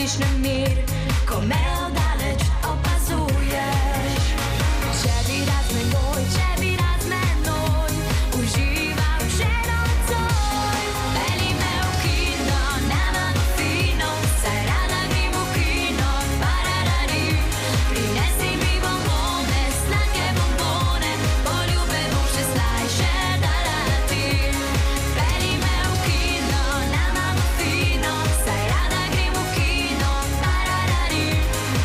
čutiš nemir, ko me oddaleč opazuješ. Če bi rad menoj, če bi rad menoj užival še nocoj. Peli me v kino, na fino, saj rada grem v kino, pararari. Prinesi mi bombone, sladke bombone, poljube bom še slajše dala ti. Peli me v kino, na fino, saj rada grem v kino, pararari.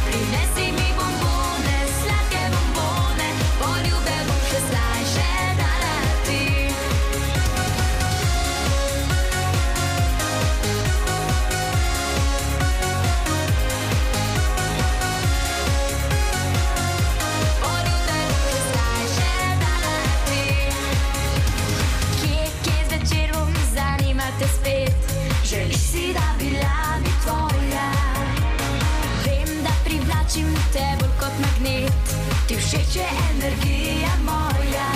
Prinesi mi bombone, sladke bombone, poljube bom še slajše dala ti. Poljube bom še slajše dala ti. Kje zvečer bom, zanima te spet, želiš si, da bila bi tvoja. Vem, da privlačim te bolj kot magnet, ti všeč je energija moja.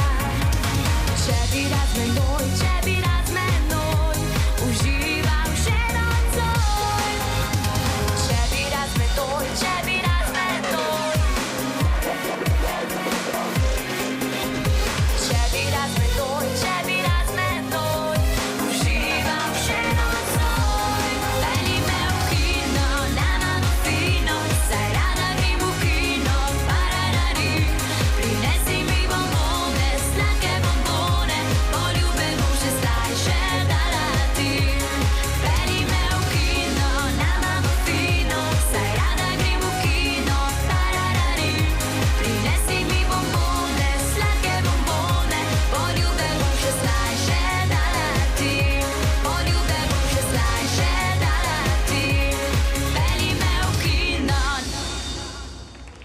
Če bi rad menoj, če bi rad